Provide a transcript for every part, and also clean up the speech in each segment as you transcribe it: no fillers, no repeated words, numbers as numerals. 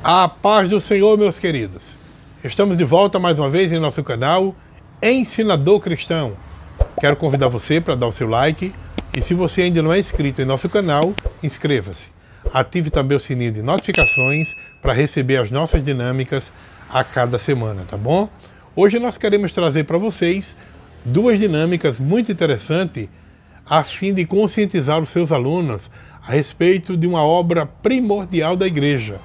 A paz do Senhor, meus queridos. Estamos de volta mais uma vez em nosso canal Ensinador Cristão. Quero convidar você para dar o seu like e se você ainda não é inscrito em nosso canal, inscreva-se. Ative também o sininho de notificações para receber as nossas dinâmicas a cada semana, tá bom? Hoje nós queremos trazer para vocês duas dinâmicas muito interessantes a fim de conscientizar os seus alunos a respeito de uma obra primordial da igreja,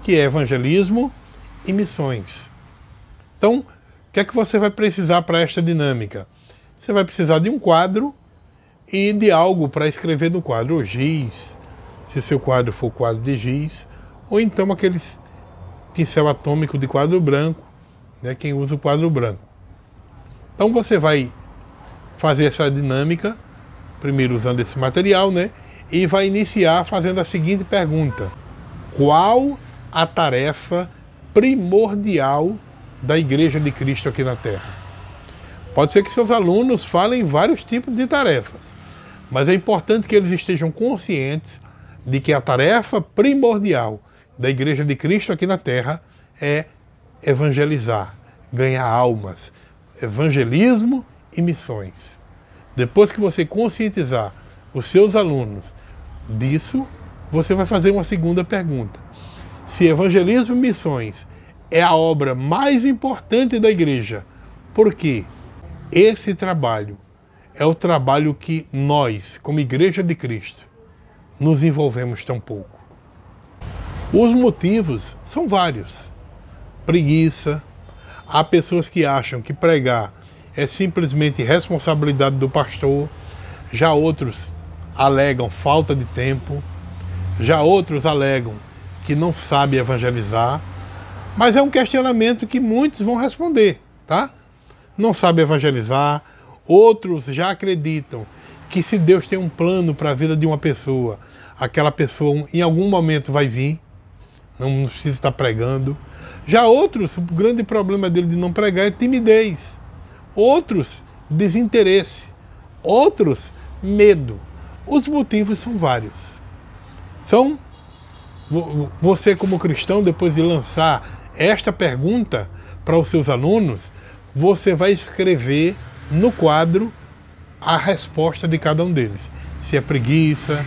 que é evangelismo e missões. Então, o que é que você vai precisar para esta dinâmica? Você vai precisar de um quadro e de algo para escrever no quadro, ou giz, se seu quadro for quadro de giz, ou então aqueles pincel atômico de quadro branco, né, quem usa o quadro branco. Então você vai fazer essa dinâmica, primeiro usando esse material, né, e vai iniciar fazendo a seguinte pergunta: qual a tarefa primordial da Igreja de Cristo aqui na Terra? Pode ser que seus alunos falem vários tipos de tarefas, mas é importante que eles estejam conscientes de que a tarefa primordial da Igreja de Cristo aqui na Terra é evangelizar, ganhar almas, evangelismo e missões. Depois que você conscientizar os seus alunos disso, você vai fazer uma segunda pergunta: se evangelismo e missões é a obra mais importante da igreja, por quê? Esse trabalho é o trabalho que nós, como Igreja de Cristo, nos envolvemos tão pouco. Os motivos são vários. Preguiça. Há pessoas que acham que pregar é simplesmente responsabilidade do pastor. Já outros alegam falta de tempo. Já outros alegam que não sabe evangelizar, mas é um questionamento que muitos vão responder, tá? Não sabe evangelizar. Outros já acreditam que se Deus tem um plano para a vida de uma pessoa, aquela pessoa em algum momento vai vir, não precisa estar pregando. Já outros, o grande problema dele de não pregar é timidez. Outros, desinteresse. Outros, medo. Os motivos são vários. Você, como cristão, depois de lançar esta pergunta para os seus alunos, você vai escrever no quadro a resposta de cada um deles. Se é preguiça,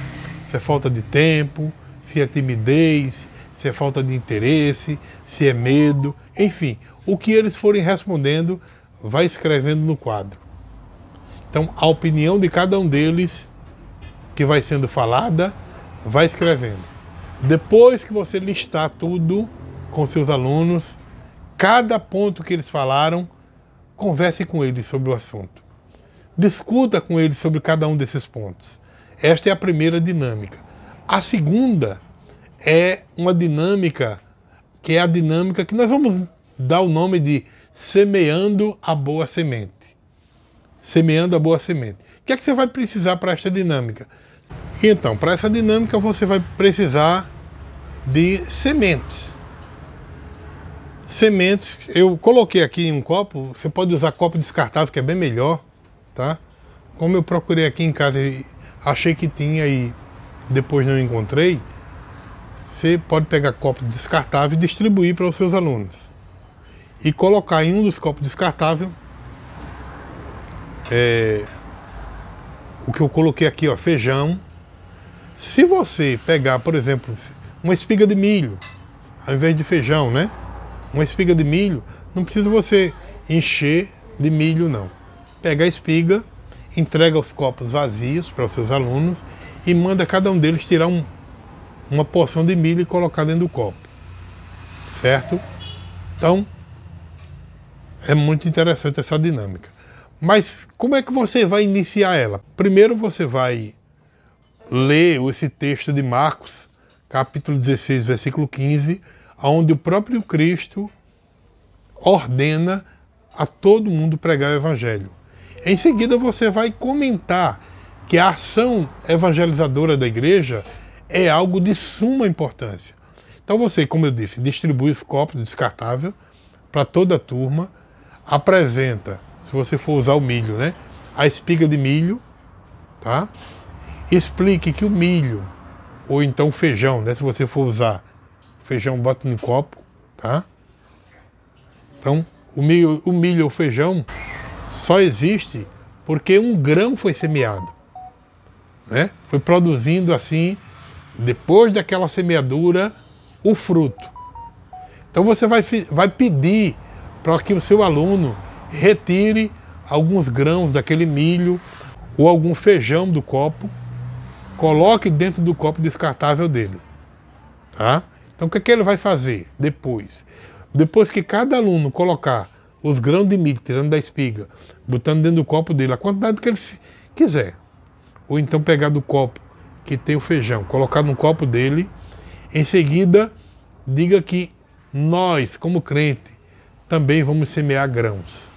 se é falta de tempo, se é timidez, se é falta de interesse, se é medo, enfim, o que eles forem respondendo, vai escrevendo no quadro. Então, a opinião de cada um deles, que vai sendo falada, vai escrevendo. Depois que você listar tudo com seus alunos, cada ponto que eles falaram, converse com eles sobre o assunto. Discuta com eles sobre cada um desses pontos. Esta é a primeira dinâmica. A segunda é uma dinâmica que é a dinâmica que nós vamos dar o nome de semeando a boa semente. Semeando a boa semente. O que é que você vai precisar para esta dinâmica? Então, para essa dinâmica você vai precisar de sementes. Sementes, eu coloquei aqui em um copo, você pode usar copo descartável, que é bem melhor, tá? Como eu procurei aqui em casa e achei que tinha e depois não encontrei, você pode pegar copos descartáveis e distribuir para os seus alunos. E colocar em um dos copos descartáveis, o que eu coloquei aqui, ó, feijão. Se você pegar, por exemplo, uma espiga de milho, ao invés de feijão, né? Uma espiga de milho, não precisa você encher de milho, não. Pega a espiga, entrega os copos vazios para os seus alunos e manda cada um deles tirar uma porção de milho e colocar dentro do copo. Certo? Então, é muito interessante essa dinâmica. Mas como é que você vai iniciar ela? Primeiro você vai ler esse texto de Marcos, capítulo 16, versículo 15, onde o próprio Cristo ordena a todo mundo pregar o evangelho. Em seguida você vai comentar que a ação evangelizadora da igreja é algo de suma importância. Então você, como eu disse, distribui os copos descartáveis para toda a turma, apresenta, se você for usar o milho, né, a espiga de milho, tá? Explique que o milho, ou então o feijão, né, se você for usar feijão bota no copo, tá? Então, o milho ou o feijão só existe porque um grão foi semeado, né? Foi produzindo assim, depois daquela semeadura, o fruto. Então você vai pedir para que o seu aluno retire alguns grãos daquele milho ou algum feijão do copo, coloque dentro do copo descartável dele, tá? Então o que é que ele vai fazer depois? Depois que cada aluno colocar os grãos de milho, tirando da espiga, botando dentro do copo dele, a quantidade que ele quiser, ou então pegar do copo que tem o feijão, colocar no copo dele, em seguida diga que nós, como crente, também vamos semear grãos.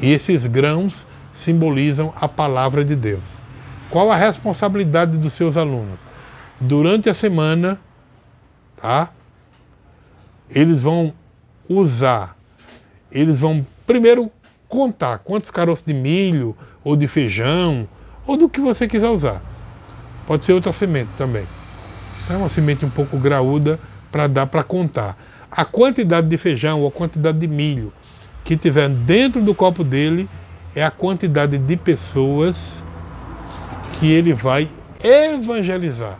E esses grãos simbolizam a palavra de Deus. Qual a responsabilidade dos seus alunos? Durante a semana, tá? Eles vão primeiro contar quantos caroços de milho, ou de feijão, ou do que você quiser usar. Pode ser outra semente também. É uma semente um pouco graúda para dar para contar. A quantidade de feijão ou a quantidade de milho que tiver dentro do copo dele é a quantidade de pessoas que ele vai evangelizar,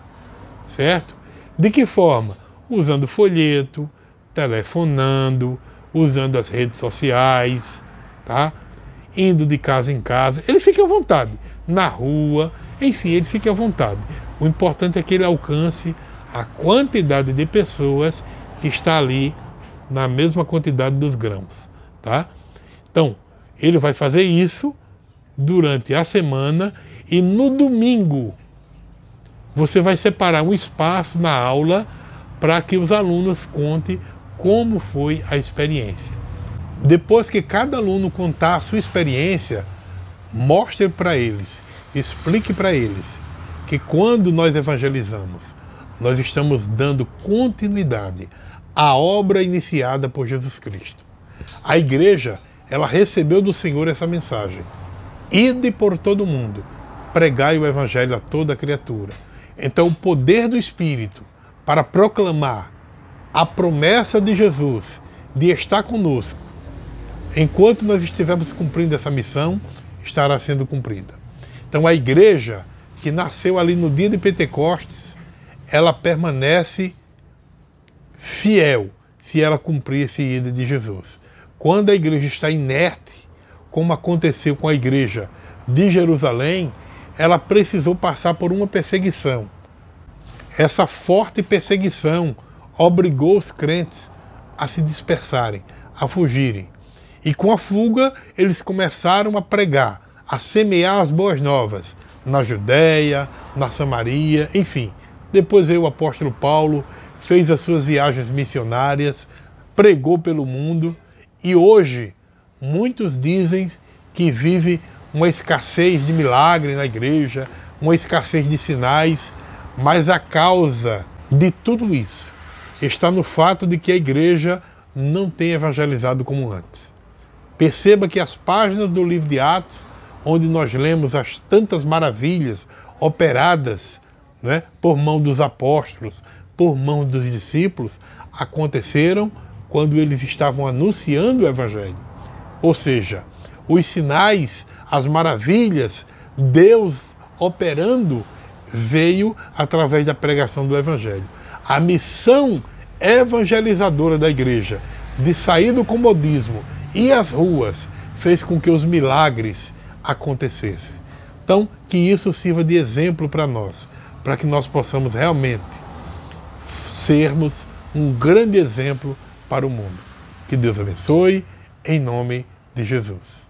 certo? De que forma? Usando folheto, telefonando, usando as redes sociais, tá? Indo de casa em casa. Ele fica à vontade, na rua, enfim, ele fica à vontade. O importante é que ele alcance a quantidade de pessoas que está ali na mesma quantidade dos grãos, tá? Então, ele vai fazer isso durante a semana e no domingo você vai separar um espaço na aula para que os alunos contem como foi a experiência. Depois que cada aluno contar a sua experiência, mostre para eles, explique para eles que quando nós evangelizamos, nós estamos dando continuidade à obra iniciada por Jesus Cristo. A igreja, ela recebeu do Senhor essa mensagem. Ide por todo mundo, pregai o evangelho a toda criatura. Então o poder do Espírito para proclamar a promessa de Jesus de estar conosco, enquanto nós estivermos cumprindo essa missão, estará sendo cumprida. Então a igreja que nasceu ali no dia de Pentecostes, ela permanece fiel se ela cumprir esse ida de Jesus. Quando a igreja está inerte, como aconteceu com a igreja de Jerusalém, ela precisou passar por uma perseguição. Essa forte perseguição obrigou os crentes a se dispersarem, a fugirem. E com a fuga, eles começaram a pregar, a semear as boas novas na Judéia, na Samaria, enfim. Depois veio o apóstolo Paulo, fez as suas viagens missionárias, pregou pelo mundo e hoje muitos dizem que vive uma escassez de milagre na igreja, uma escassez de sinais, mas a causa de tudo isso está no fato de que a igreja não tem evangelizado como antes. Perceba que as páginas do livro de Atos, onde nós lemos as tantas maravilhas operadas, né, por mão dos apóstolos, por mão dos discípulos, aconteceram quando eles estavam anunciando o evangelho. Ou seja, os sinais, as maravilhas, Deus operando, veio através da pregação do evangelho. A missão evangelizadora da igreja, de sair do comodismo e às ruas, fez com que os milagres acontecessem. Então, que isso sirva de exemplo para nós, para que nós possamos realmente sermos um grande exemplo para o mundo. Que Deus abençoe, em nome de Jesus.